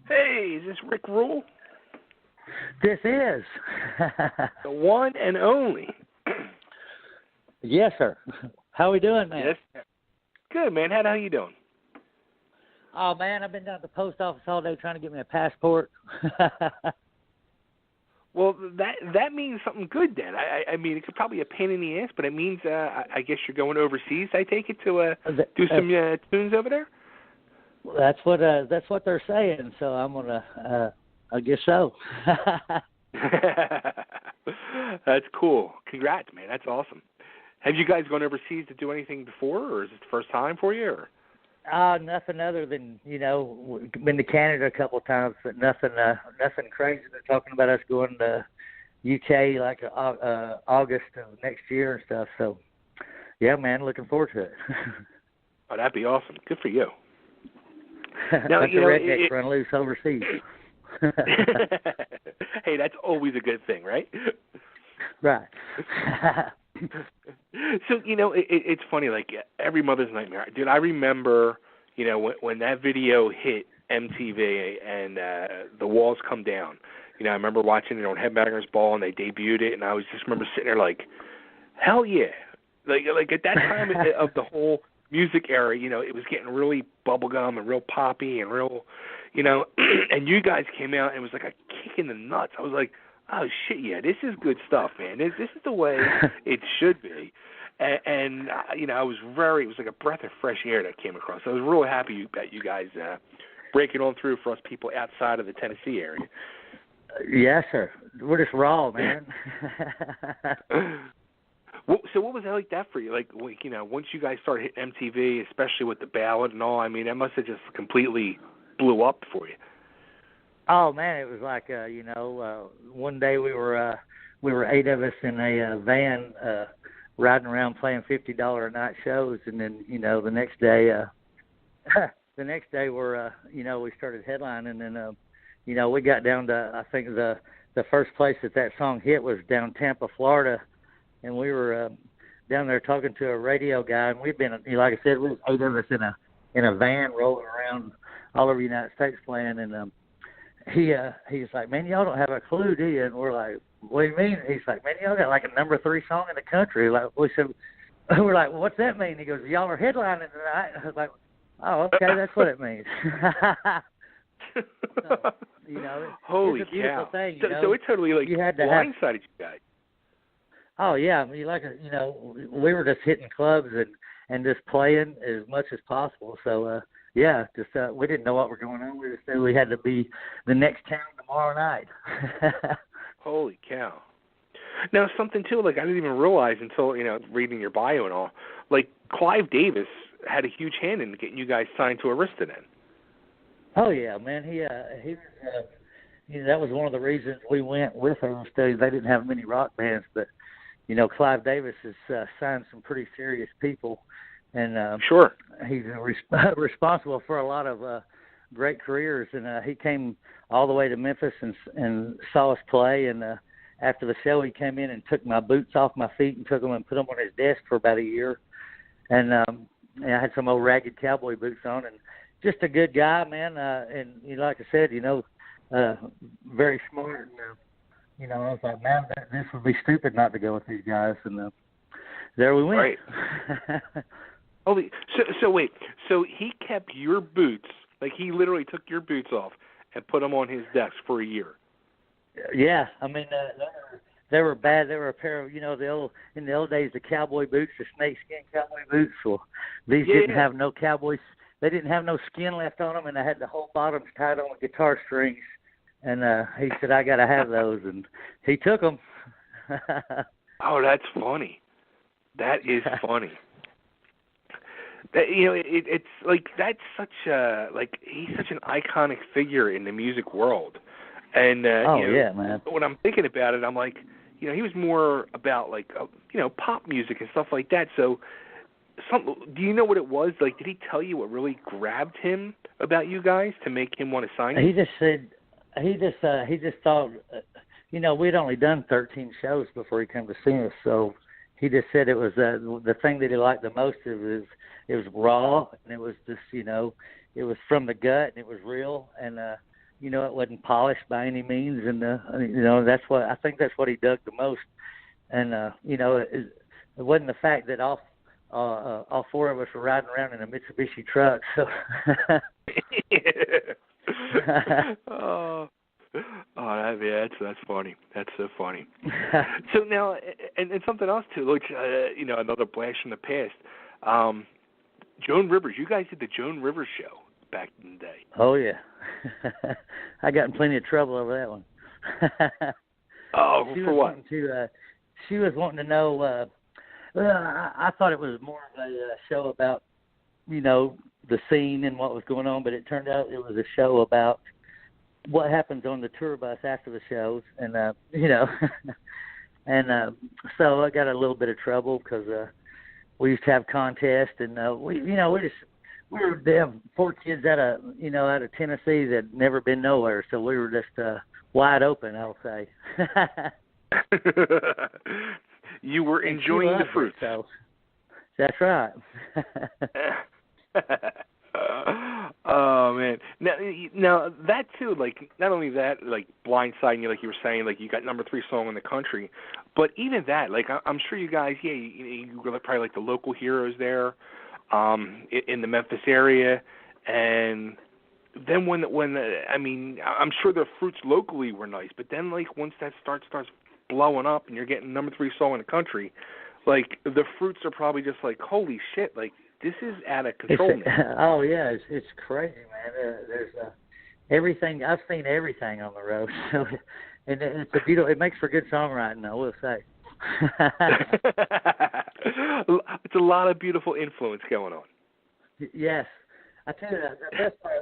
Hey, is this Rick Ruhl? This is. The one and only. Yes, sir. How we doing, man? Yes. Good, man. How you doing? Oh, man, I've been down at the post office all day trying to get me a passport. Well, that means something good then. I mean, it's probably a pain in the ass, but it means I guess you're going overseas. I take it to do some tunes over there. That's what they're saying. So I'm gonna. I guess so. That's cool. Congrats, man. That's awesome. Have you guys gone overseas to do anything before, or is it the first time for you? Or? Nothing other than, been to Canada a couple of times, but nothing crazy. They're talking about us going to UK like August of next year and stuff. So, yeah, man, looking forward to it. Oh, that'd be awesome. Good for you. Now, the rednecks run loose overseas. Hey, that's always a good thing, right? Right. So, it's funny, like every mother's nightmare. Dude, I remember, when that video hit MTV and The Walls Come Down. I remember watching it on Headbangers Ball and they debuted it, and I was just remember sitting there like, hell yeah. Like at that time of the whole music era, it was getting really bubblegum and real poppy and real, and you guys came out and it was like a kick in the nuts. I was like, oh, shit, yeah, this is good stuff, man. This is the way it should be. And it was like a breath of fresh air that came across. I was really happy that you guys breaking on through for us people outside of the Tennessee area. Yes, sir. We're just raw, man. So what was it like that for you? Like, once you guys started hitting MTV, especially with the ballad and all, I mean, that must have just completely blew up for you. Oh man, it was like one day we were 8 of us in a van riding around playing $50 a night shows, and then the next day we're we started headlining, and we got down to, I think the first place that song hit was down Tampa, Florida, and we were down there talking to a radio guy, and we'd been, like I said, we was 8 of us in a van rolling around all over the United States playing, and he's like, man, y'all don't have a clue, do you? And we're like, what do you mean? He's like, man, y'all got like a number 3 song in the country. Like, we said, we're like, well, what's that mean? He goes, y'all are headlining tonight. And I was like, oh, okay, that's what it means. So, holy it's a beautiful cow! thing. So it totally like you had to blindsided you guys. Oh yeah, I mean, we were just hitting clubs and just playing as much as possible. So yeah, just we didn't know what was going on. We just knew we had to be the next town tomorrow night. Holy cow! Now something too, like I didn't even realize until reading your bio and all. Like Clive Davis had a huge hand in getting you guys signed to Arista then. Oh yeah, man. He that was one of the reasons we went with Arista. They didn't have many rock bands, but Clive Davis has signed some pretty serious people, and sure, he's responsible for a lot of great careers. And he came all the way to Memphis and saw us play. And after the show, he came in and took my boots off my feet and took them and put them on his desk for about a year. And I had some old ragged cowboy boots on, and just a good guy, man. And like I said, very smart. And, I was like, man, this would be stupid not to go with these guys. And there we went. Right. So wait. So he kept your boots, like he literally took your boots off and put them on his desk for a year. Yeah, I mean, they were bad. They were a pair of, in the old days, the cowboy boots, the snakeskin cowboy boots. Well, these didn't have no cowboys. They didn't have no skin left on them, and I had the whole bottoms tied on with guitar strings. And he said, I got to have those, and he took them. Oh, that's funny. That is funny. That, it's like that's such a he's such an iconic figure in the music world. And yeah, man. When I'm thinking about it, I'm like, he was more about like pop music and stuff like that. So, do you know what it was? Like, did he tell you what really grabbed him about you guys to make him want to sign you? He just said. He just thought, we'd only done 13 shows before he came to see us, so he just said it was the thing that he liked the most. It was raw, and it was just, it was from the gut, and it was real, and it wasn't polished by any means, and that's what I think that's what he dug the most. And it wasn't the fact that all four of us were riding around in a Mitsubishi truck. So. That's funny. That's so funny. So now, and something else too, which another blast from the past. Joan Rivers, you guys did the Joan Rivers show back in the day. Oh yeah, I got in plenty of trouble over that one. For what? She was wanting to know. I thought it was more of a show about, the scene and what was going on, but it turned out it was a show about what happens on the tour bus after the shows, and and so I got a little bit of trouble because we used to have contests, and we were damn 4 kids out of Tennessee that never been nowhere, so we were just wide open, I'll say. You were enjoying the fruits. So that's right. Oh man! Now that too, like not only that, like blindsiding you, like you were saying, like you got number 3 song in the country, but even that, like I'm sure you guys, you were probably like the local heroes there, in the Memphis area, and then when I'm sure the fruits locally were nice, but then like once that starts blowing up and you're getting number 3 song in the country, like the fruits are probably just like, holy shit, like this is out of control now. Oh yeah, it's crazy, man. There's everything. I've seen everything on the road, so, and it's a beautiful. It makes for good songwriting, I will say. It's a lot of beautiful influence going on. Yes, I tell you the best part.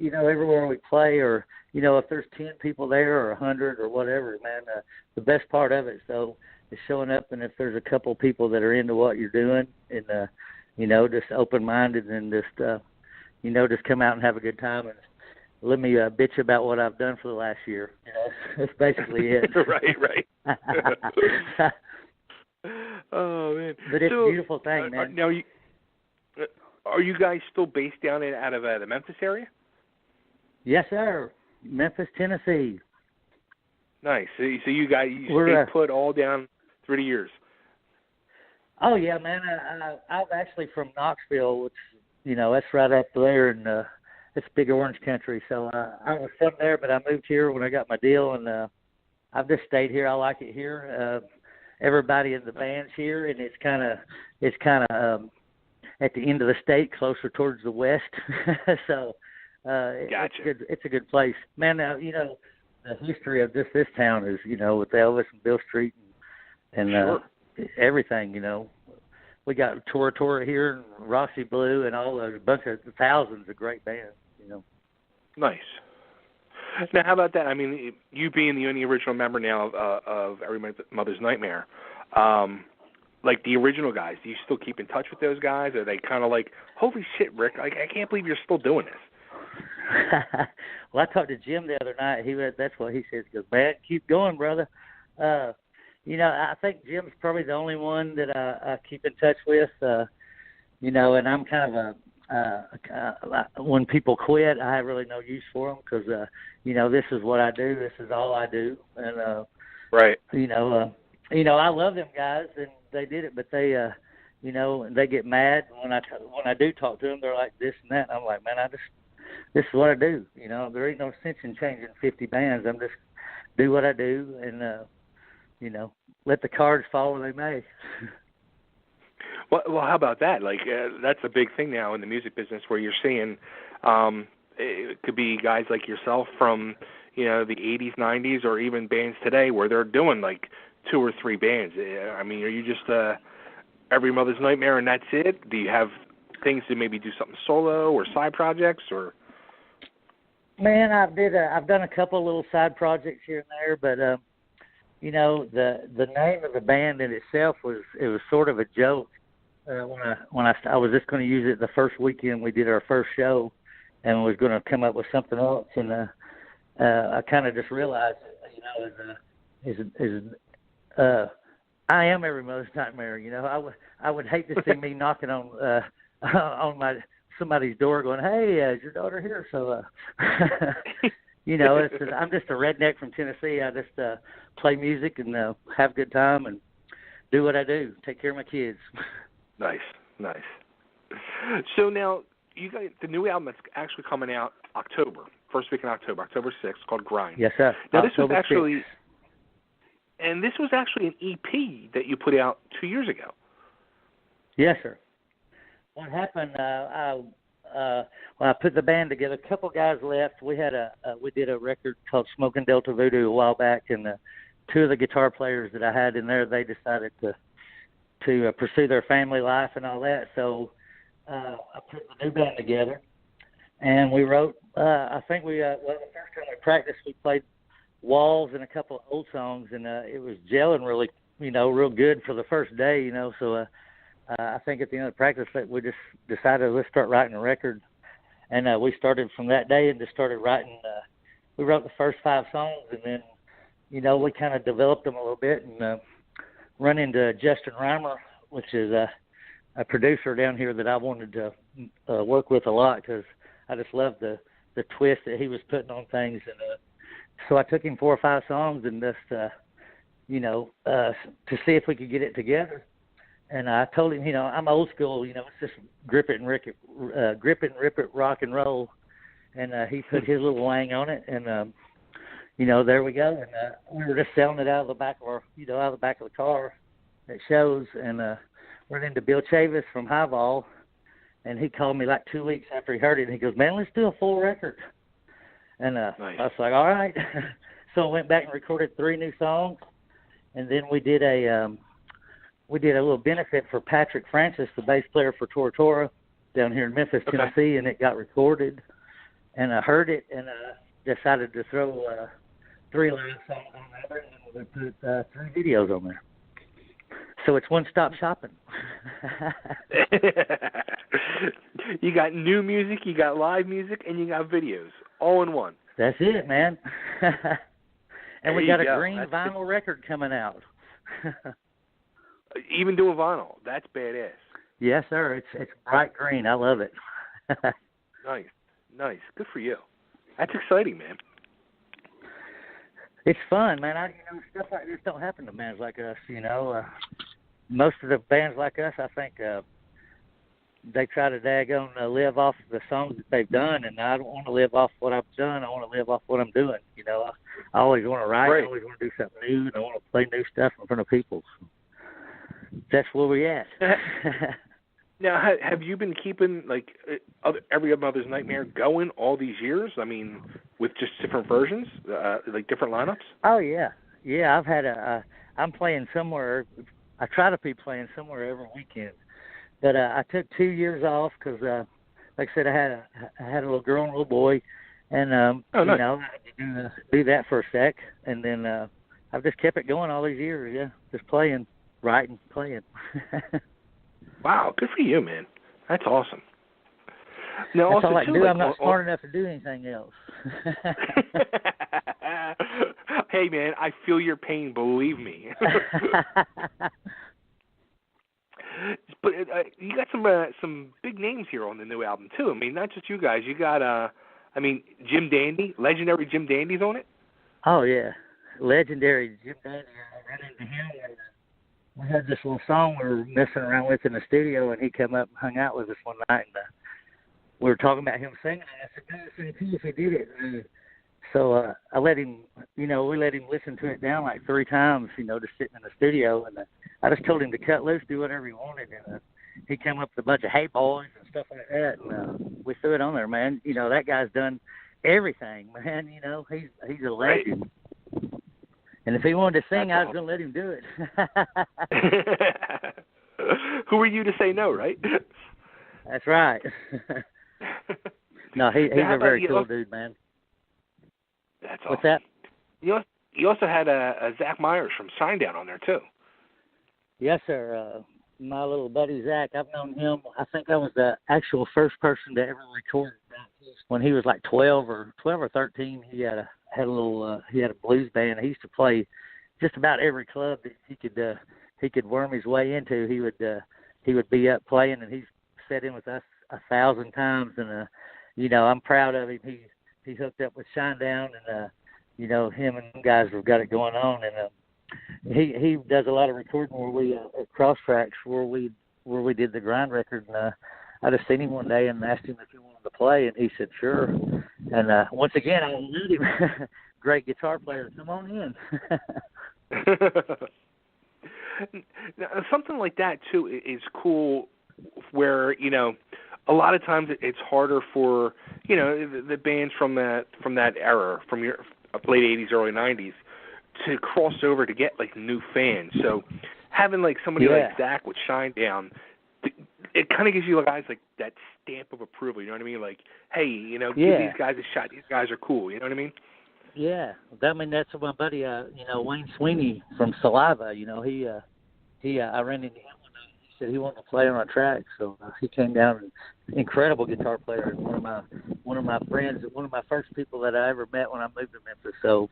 Everywhere we play, or if there's 10 people there or 100 or whatever, man, the best part of it is showing up, and if there's a couple people that are into what you're doing, and just open-minded, and just just come out and have a good time, and let me bitch about what I've done for the last year. That's basically it. Right. Oh man! But it's a beautiful thing, man. Now, are you guys still based down out of the Memphis area? Yes, sir. Memphis, Tennessee. Nice. So you guys stayed put all down through the years. Oh yeah, man. I'm actually from Knoxville, which that's right up there, and it's big orange country. So I was from there, but I moved here when I got my deal, and I've just stayed here. I like it here. Everybody in the band's here, and it's kind of at the end of the state, closer towards the west. So gotcha. It's a good place, man. Now the history of this town is with Elvis and Bill Street and sure. Everything, we got Tora here and Roxy Blue and all those bunch of thousands of great bands, Nice. Now, how about that? I mean, you being the only original member now of Every Mother's Nightmare, like the original guys, do you still keep in touch with those guys? Are they kind of like, holy shit, Rick, I can't believe you're still doing this? Well, I talked to Jim the other night. That's what he says. He goes, man, keep going, brother. I think Jim's probably the only one that I keep in touch with, and I'm kind of when people quit, I have really no use for them because, this is what I do. This is all I do. And, right. I love them guys, and they did it, but they, they get mad when I do talk to them. They're like this and that. And I'm like, man, this is what I do. There ain't no sense in changing 50 bands. I'm just do what I do, and let the cards fall where they may. Well, how about that? Like, that's a big thing now in the music business, where you're seeing it could be guys like yourself from the 80s, 90s, or even bands today where they're doing like 2 or 3 bands. I mean, are you just Every Mother's Nightmare and that's it? Do you have things to maybe do something solo or side projects or? Man, I've done a couple little side projects here and there, but the name of the band in itself was sort of a joke. When I was just going to use it the first weekend we did our first show, and was going to come up with something else, and I kind of just realized, I am Every Mother's Nightmare. I would hate to see me knocking on somebody's door, going, "Hey, is your daughter here?" So, I'm just a redneck from Tennessee. I just play music and have a good time and do what I do, take care of my kids. Nice. So now you got the new album that's actually coming out first week in October 6th, called Grind. Yes, sir. Now October this was actually an EP that you put out 2 years ago. Yes, sir. What happened? When I put the band together, a couple guys left. We did a record called Smoking Delta Voodoo a while back, and two of the guitar players that I had in there, they decided to pursue their family life and all that. So I put the new band together, and we wrote. I think the first time we practiced, we played Walls and a couple of old songs, and it was gelling really, real good for the first day, So I think at the end of the practice, we just decided let's start writing a record, and we started from that day and just started writing. We wrote the first 5 songs, and then, we kind of developed them a little bit and run into Justin Reimer, which is a producer down here that I wanted to work with a lot because I just loved the twist that he was putting on things. And so I took him 4 or 5 songs and just, to see if we could get it together. And I told him, I'm old school, it's just grip it and rip it, rock and roll. And he put his little wang on it, and there we go. And we were just selling it out of the back of the car at shows, and ran into Bill Chavis from Highball, and he called me like 2 weeks after he heard it, and he goes, "Man, let's do a full record." And nice. I was like, "All right." So I went back and recorded 3 new songs, and then we did a little benefit for Patrick Francis, the bass player for Tora Tora, down here in Memphis, Tennessee, and it got recorded. And I heard it, and decided to throw 3 live songs on there, and we put 3 videos on there. So it's one-stop shopping. You got new music, you got live music, and you got videos, all in one. That's it, man. And we got a green That's vinyl record coming out. Even doing vinyl, that's badass. Yes, sir. It's bright green. I love it. Nice. Good for you. That's exciting, man. It's fun, man. Stuff like this don't happen to bands like us. Most of the bands like us, I think, they try to live off the songs that they've done, and I don't want to live off what I've done. I want to live off what I'm doing. I always want to write. Right. I always want to do something new, and I want to play new stuff in front of people. That's where we at. Now, have you been keeping Every Mother's Nightmare going all these years? I mean, with just different versions, like different lineups? Oh yeah. I've had I'm playing somewhere. I try to be playing somewhere every weekend, but I took 2 years off because, like I said, I had a little girl and a little boy, and nice. I had to do that for a sec, and then I've just kept it going all these years. Yeah, just playing, writing, playing. Wow, good for you, man. That's awesome. Now, That's also, all I too, do. I'm not smart enough to do anything else. Hey, man, I feel your pain. Believe me. But you got some big names here on the new album too. I mean, not just you guys. You got Jim Dandy, legendary Jim Dandy's on it. Oh yeah, legendary Jim Dandy. I ran into him, and we had this little song we were messing around with in the studio, and he came up and hung out with us one night, and we were talking about him singing. And I said, "Man, it's pretty cool if he did it." So I let him, we let him listen to it down like 3 times, just sitting in the studio, and I just told him to cut loose, do whatever he wanted, and he came up with a bunch of "Hey Boys" and stuff like that, and we threw it on there, man. That guy's done everything, man. He's a legend. Right. And if he wanted to sing, I was going to let him do it. Who are you to say no, right? That's right. No, he's a very cool dude, man. That's awesome. What's that? You also had a Zach Myers from Shinedown on there, too. Yes, sir. My little buddy Zach, I've known him. I think I was the actual first person to ever record when he was like 12 or 13. He had a blues band. He used to play just about every club that he could worm his way into. He would be up playing, and he's sat in with us 1,000 times. And I'm proud of him. he hooked up with Shinedown, and you know, him and them guys have got it going on, and he does a lot of recording where we at Cross Tracks where we did the grind record, and I just seen him one day and asked him if he wanted to play, and he said sure. And once again, I knew him. Great guitar player. Come on in. Now, something like that too is cool, where you know a lot of times it's harder for you know the bands from that era, from your late '80s, early '90s, to cross over to get like new fans. So having like somebody like Zach with Shinedown, it kind of gives you guys like that stamp of approval. You know what I mean? Like, hey, you know, give these guys a shot. These guys are cool. You know what I mean? Yeah, I mean that's my buddy, you know, Wayne Sweeney from Saliva. You know, he I ran into him one night. He said he wanted to play on our track, so he came down. And incredible guitar player, and one of my friends, one of my first people that I ever met when I moved to Memphis. So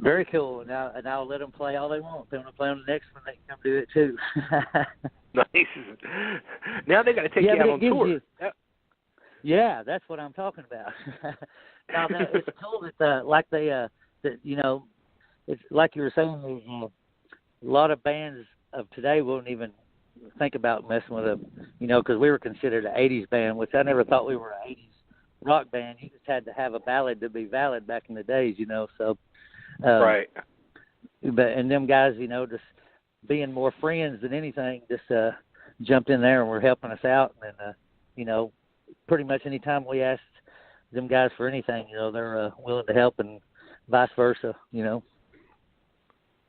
very cool. And I'll let them play all they want. If they want to play on the next one, they can come do it too. Nice. Now they got to take you out on tour. Yeah, that's what I'm talking about. Now it's cool that that you know, it's like you were saying. There's a lot of bands of today won't even think about messing with them, you know, because we were considered an '80s band, which I never thought we were an '80s rock band. You just had to have a ballad to be valid back in the days, you know. So right. But and them guys, you know, just being more friends than anything, just jumped in there and were helping us out, and you know, pretty much any time we asked them guys for anything, you know, they're willing to help, and vice versa, you know.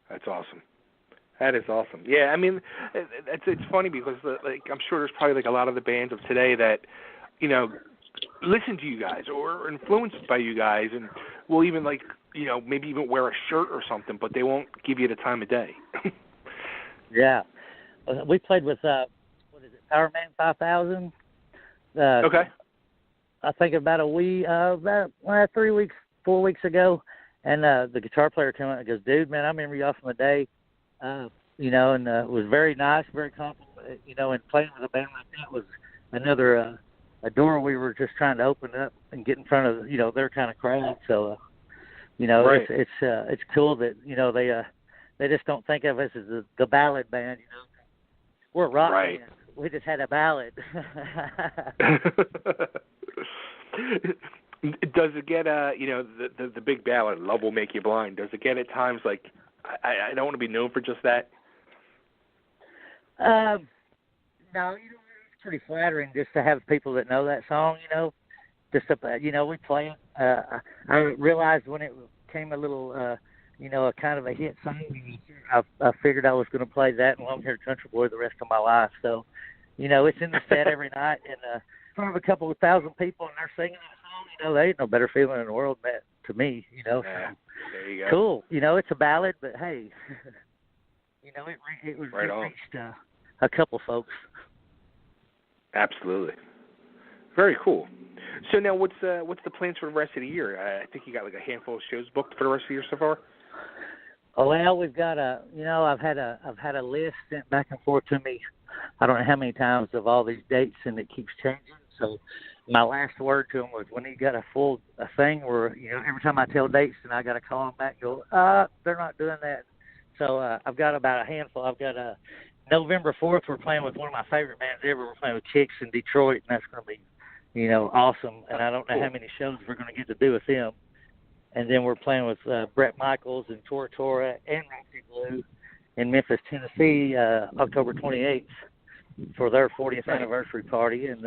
That's awesome. That is awesome. Yeah, I mean, it's funny because like I'm sure there's probably like a lot of the bands of today that, you know, listen to you guys or are influenced by you guys, and will even like, you know, maybe even wear a shirt or something, but they won't give you the time of day. Yeah, we played with what is it, Power Man 5000. Okay. I think about 4 weeks ago, and the guitar player came out and goes, "Dude, man, I remember y'all from the day." You know, and it was very nice, very complimentary, you know, and playing with a band like that was another a door we were just trying to open up and get in front of, you know, their kind of crowd. So, you know, right. It's cool that, you know, they just don't think of us as the ballad band, you know. We're a rock band. We just had a ballad. Does it get you know, the big ballad, "Love Will Make You Blind"? Does it get at times like, I don't want to be known for just that? No, you know, it's pretty flattering just to have people that know that song. You know, just you know, we play it. I realized when it came a little, you know, a kind of a hit song, I figured I was going to play that and Long Haired Country Boy the rest of my life. So, you know, it's in the set every night, and in front of a couple of thousand people, and they're singing that song. You know, there ain't no better feeling in the world than that to me. You know. Yeah. So. There you go. Cool. You know, it's a ballad, but hey, you know, it reached a couple folks. Absolutely. Very cool. So now, what's the plans for the rest of the year? I think you got like a handful of shows booked for the rest of the year so far. Oh, well, we've got I've had a list sent back and forth to me. I don't know how many times of all these dates, and it keeps changing. So my last word to him was when he got a thing where, you know, every time I tell dates, and I got to call him back and go, they're not doing that. So I've got about a handful. I've got November 4th, we're playing with one of my favorite bands ever. We're playing with Kicks in Detroit, and that's going to be, you know, awesome. And I don't know how many shows we're going to get to do with them. And then we're playing with Brett Michaels and Tora Tora and Roxy Blue in Memphis, Tennessee, October 28th for their 40th anniversary party. And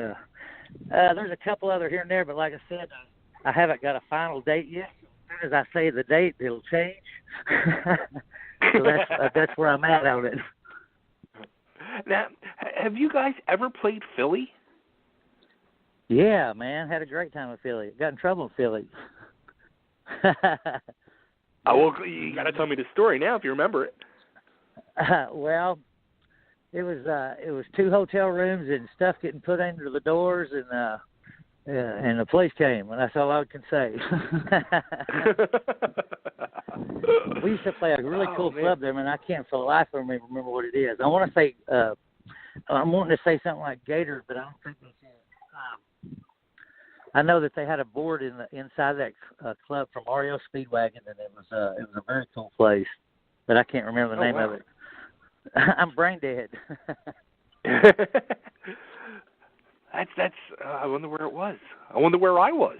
there's a couple other here and there, but like I said, I haven't got a final date yet. As soon as I say the date, it'll change. So that's where I'm at on it. Now, have you guys ever played Philly? Yeah, man. Had a great time in Philly. Got in trouble in Philly. Well, you got to tell me the story now if you remember it. Well, it was 2 hotel rooms and stuff getting put under the doors, and the police came, and that's all I can say. We used to play a really cool club there, man. I can't for the life of me remember what it is. I want to say, I'm wanting to say something like Gators, but I don't think it's it. I know that they had a board inside that club from REO Speedwagon, and it was a very cool place, but I can't remember the name of it. I'm brain dead. That's. I wonder where it was. I wonder where I was.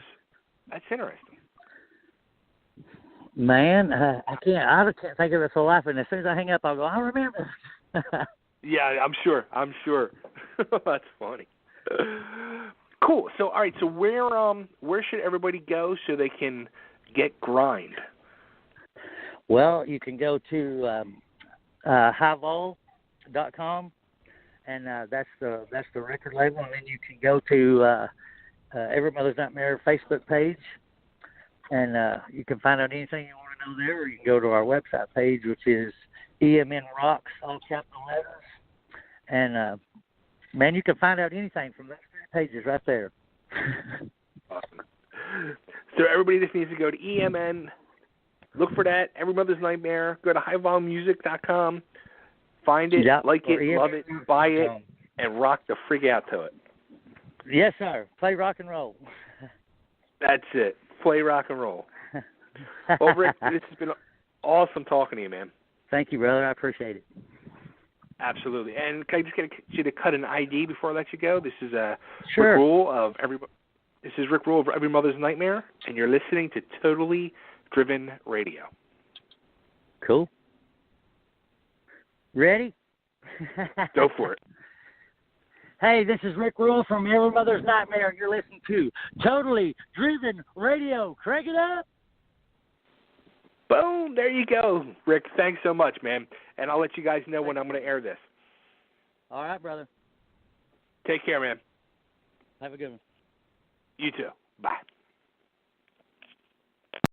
That's interesting. Man, I can't think of it for life. And as soon as I hang up, I'll go, I remember. Yeah, I'm sure. That's funny. Cool. So, all right. So, where should everybody go so they can get grind? Well, you can go to highvol.com, and that's the record label, and then you can go to Every Mother's Nightmare Facebook page, and you can find out anything you want to know there, or you can go to our website page, which is EMN Rocks, all capital letters. And, man, you can find out anything from those three pages right there. Awesome. So everybody just needs to go to EMN, look for that, Every Mother's Nightmare, go to highvolmusic.com, find it, like it, love it, buy it, and rock the frig out to it. Yes, sir. Play rock and roll. That's it. Play rock and roll. Well, Rick, this has been awesome talking to you, man. Thank you, brother. I appreciate it. Absolutely. And can I just get you to cut an ID before I let you go? This is sure. Rick Ruhl of Every Mother's Nightmare, and you're listening to Totally Driven Radio. Cool. Ready? Go for it. Hey, this is Rick Ruhl from Every Mother's Nightmare, and you're listening to Totally Driven Radio. Crank it up. Boom, there you go. Rick, thanks so much, man. And I'll let you guys know when I'm going to air this. All right, brother. Take care, man. Have a good one. You too. Bye.